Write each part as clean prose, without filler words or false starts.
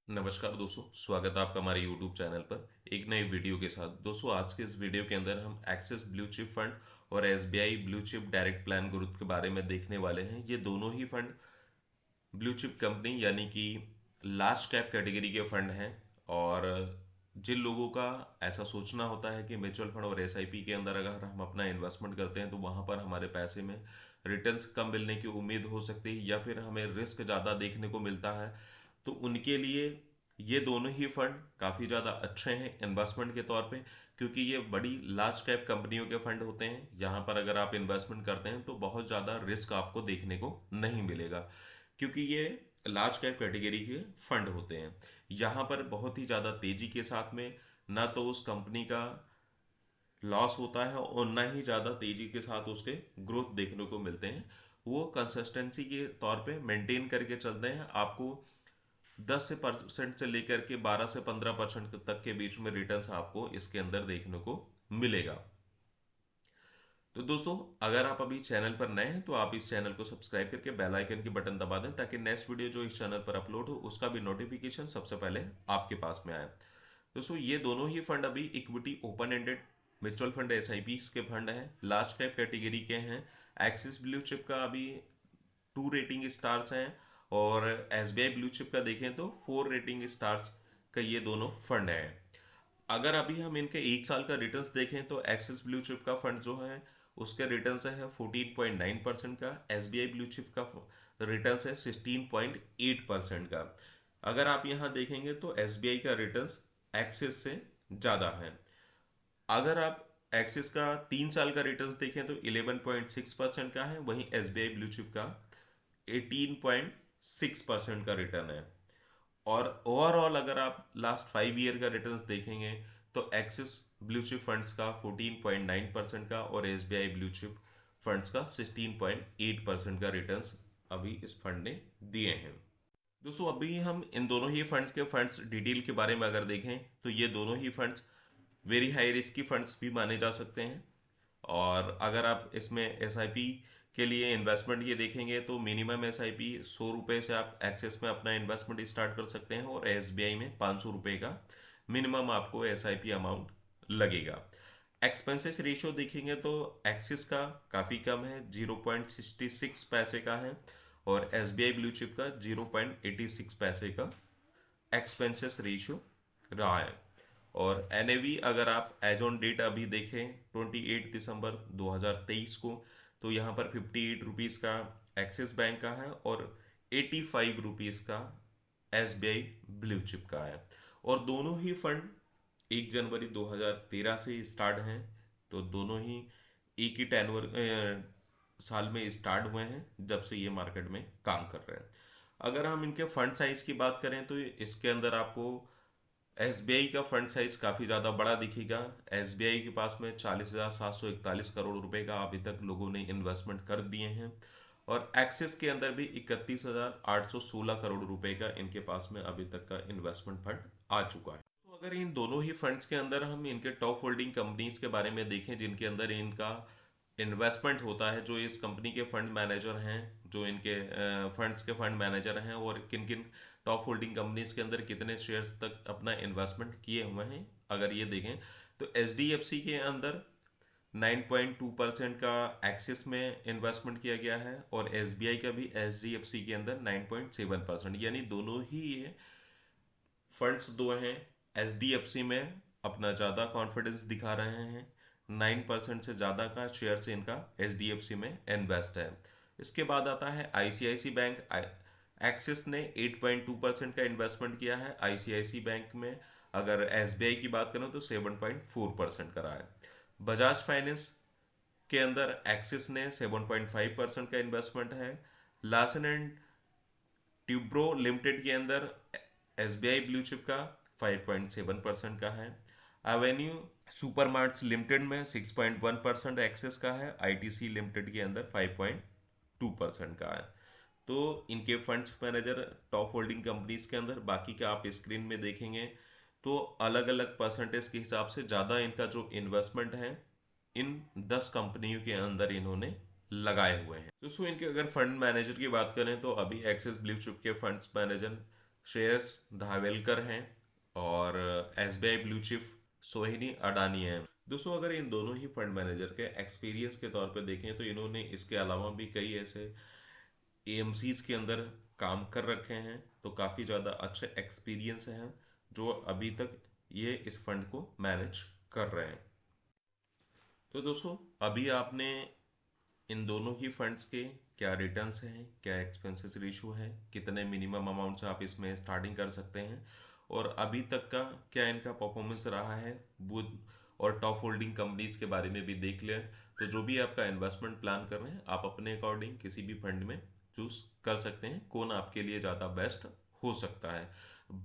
नमस्कार दोस्तों, स्वागत है आपका हमारे YouTube चैनल पर एक नई वीडियो के साथ। दोस्तों, आज के इस वीडियो के अंदर हम एक्सिस ब्लू चिप फंड और SBI blue chip direct plan growth के बारे में देखने वाले हैं। ये दोनों ही फंड ब्लू चिप कंपनी यानी कि लार्ज कैप कैटेगरी के फंड हैं। और जिन लोगों का ऐसा सोचना होता है कि म्यूचुअल फंड और SIP के अंदर अगर हम अपना इन्वेस्टमेंट करते हैं तो वहाँ पर हमारे पैसे में रिटर्न्स कम मिलने की उम्मीद हो सकती है या फिर हमें रिस्क ज़्यादा देखने को मिलता है, तो उनके लिए ये दोनों ही फंड काफ़ी ज़्यादा अच्छे हैं इन्वेस्टमेंट के तौर पे। क्योंकि ये बड़ी लार्ज कैप कंपनियों के फंड होते हैं, यहाँ पर अगर आप इन्वेस्टमेंट करते हैं तो बहुत ज़्यादा रिस्क आपको देखने को नहीं मिलेगा, क्योंकि ये लार्ज कैप कैटेगरी के फंड होते हैं। यहाँ पर बहुत ही ज़्यादा तेज़ी के साथ में ना तो उस कंपनी का लॉस होता है और ना ही ज़्यादा तेज़ी के साथ उसके ग्रोथ देखने को मिलते हैं। वो कंसिस्टेंसी के तौर पे मेंटेन करके चलते हैं। आपको 10% से लेकर के 12 से 15% तक के बीच में रिटर्न्स आपको इसके अंदर देखने को मिलेगा। तो दोस्तों, अगर आप अभी चैनल पर नए हैं तो आप इस चैनल को सब्सक्राइब करके बेल आइकन की बटन दबा दें, ताकि नेक्स्ट वीडियो जो इस चैनल पर अपलोड हो उसका भी नोटिफिकेशन सबसे पहले आपके पास में आए। दोस्तों, ये दोनों ही फंड अभी equity open ended mutual fund SIP के फंड हैं, लार्ज कैप कैटेगरी के हैं। एक्सिस ब्लू चिप का अभी 2 रेटिंग स्टार्स हैं, और SBI ब्लू चिप का देखें तो 4 रेटिंग स्टार्स का ये दोनों फंड हैं। अगर अभी हम इनके एक साल का रिटर्न्स देखें तो एक्सिस ब्लू चिप का फंड जो है उसके रिटर्न्स है 14.9% का, SBI ब्लू चिप का रिटर्न्स है 16.8% का। अगर आप यहाँ देखेंगे तो SBI का रिटर्न्स एक्सिस से ज़्यादा है। अगर आप एक्सिस का 3 साल का रिटर्न्स देखें तो 11.6% का है, वहीं SBI ब्लू चिप का 18.6% का रिटर्न है। और ओवरऑल अगर आप लास्ट 5 ईयर का रिटर्न्स देखेंगे तो एक्सिस ब्लू चिप फंड्स का 14.9% का और SBI ब्लू चिप फंड्स का 16.8% का रिटर्न्स अभी इस फंड ने दिए हैं। दोस्तों, अभी हम इन दोनों ही फंड्स के फंड्स डिटेल के बारे में अगर देखें तो ये दोनों ही फंड्स वेरी हाई रिस्क की फंड्स भी माने जा सकते हैं। और अगर आप इसमें SIP के लिए इन्वेस्टमेंट ये देखेंगे तो मिनिमम SIP 100 रुपये से आप एक्सेस में अपना इन्वेस्टमेंट स्टार्ट कर सकते हैं, और SBI में 500 रुपये का मिनिमम आपको SIP अमाउंट लगेगा। एक्सपेंसेस रेशियो देखेंगे तो एक्सिस का काफ़ी कम है, 0.66 पैसे का है, और SBI ब्लू चिप का 0.86 पैसे का एक्सपेंसेस रेशियो रहा है। और NAV अगर आप एज ऑन डेट अभी देखें 28 दिसंबर 2023 को, तो यहाँ पर 58 रुपीज़ का एक्सिस बैंक का है और 85 रुपीज़ का SBI ब्लू चिप का है। और दोनों ही फंड 1 जनवरी 2013 से स्टार्ट हैं, तो दोनों ही एक ही टेनवर साल में स्टार्ट हुए हैं जब से ये मार्केट में काम कर रहे हैं। अगर हम इनके फंड साइज की बात करें तो इसके अंदर आपको SBI का फंड साइज काफ़ी ज़्यादा बड़ा दिखेगा। SBI के पास में 40,741 करोड़ रुपए का अभी तक लोगों ने इन्वेस्टमेंट कर दिए हैं, और एक्सिस के अंदर भी 31,816 करोड़ रुपए का इनके पास में अभी तक का इन्वेस्टमेंट फंड आ चुका है। तो अगर इन दोनों ही फंड्स के अंदर हम इनके टॉप होल्डिंग कंपनीज के बारे में देखें जिनके अंदर इनका इन्वेस्टमेंट होता है, जो इस कंपनी के फंड मैनेजर हैं, जो इनके फंड्स के फंड मैनेजर हैं, और किन किन टॉप होल्डिंग कंपनीज के अंदर कितने शेयर्स तक अपना इन्वेस्टमेंट किए हुए हैं, अगर ये देखें तो HDFC के अंदर 9.2% का एक्सिस में इन्वेस्टमेंट किया गया है, और SBI का भी HDFC के अंदर 9.7%, यानी दोनों ही ये फंड्स दो हैं SDFC में अपना ज़्यादा कॉन्फिडेंस दिखा रहे हैं। 9% से ज़्यादा का शेयर से इनका SDFC में इन्वेस्ट है। इसके बाद आता है ICICI बैंक। एक्सिस ने 8.2% का इन्वेस्टमेंट किया है ICICI बैंक में। अगर SBI की बात करें तो 7.4% करा है। बजाज फाइनेंस के अंदर एक्सिस ने 7.5% का इन्वेस्टमेंट है। लार्सन एंड ट्यूब्रो लिमिटेड के अंदर SBI ब्लू चिप का 5.7% का है। एवेन्यू सुपरमार्ट्स लिमिटेड में 6.1% एक्सेस का है। ITC लिमिटेड के अंदर 5.2% का है। तो इनके funds manager top holding companies के अंदर, बाकी का आप स्क्रीन में देखेंगे तो अलग अलग परसेंटेज के हिसाब से ज़्यादा इनका जो इन्वेस्टमेंट है इन 10 कंपनियों के अंदर इन्होंने लगाए हुए हैं। दोस्तों, इनके अगर फंड मैनेजर की बात करें तो अभी एक्सिस ब्लू चिप के फंड्स मैनेजर श्रेयस धावेलकर हैं और एसबीआई ब्लू चिप सोहिनी अडानी है। दोस्तों अगर इन दोनों ही फंड मैनेजर के एक्सपीरियंस के तौर पे देखें तो इन्होंने इसके अलावा भी कई ऐसे एएमसीज के अंदर काम कर रखे हैं, तो काफ़ी ज़्यादा अच्छे एक्सपीरियंस हैं जो अभी तक ये इस फंड को मैनेज कर रहे हैं। तो दोस्तों अभी आपने इन दोनों ही फंड्स के क्या रिटर्न्स हैं, क्या एक्सपेंसेस रेशियो है, कितने मिनिमम अमाउंट से आप इसमें स्टार्टिंग कर सकते हैं, और अभी तक का क्या इनका परफॉर्मेंस रहा है, बुध और टॉप होल्डिंग कंपनीज के बारे में भी देख लें। तो जो भी आपका इन्वेस्टमेंट प्लान कर रहे हैं आप अपने अकॉर्डिंग किसी भी फंड में चूज कर सकते हैं कौन आपके लिए ज़्यादा बेस्ट हो सकता है।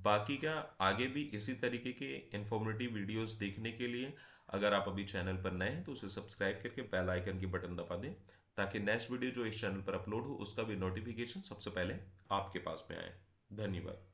बाकी क्या आगे भी इसी तरीके के इंफॉर्मेटिव वीडियोस देखने के लिए अगर आप अभी चैनल पर नए हैं तो उसे सब्सक्राइब करके बेल आइकन की बटन दबा दें, ताकि नेक्स्ट वीडियो जो इस चैनल पर अपलोड हो उसका भी नोटिफिकेशन सबसे पहले आपके पास में आए। धन्यवाद।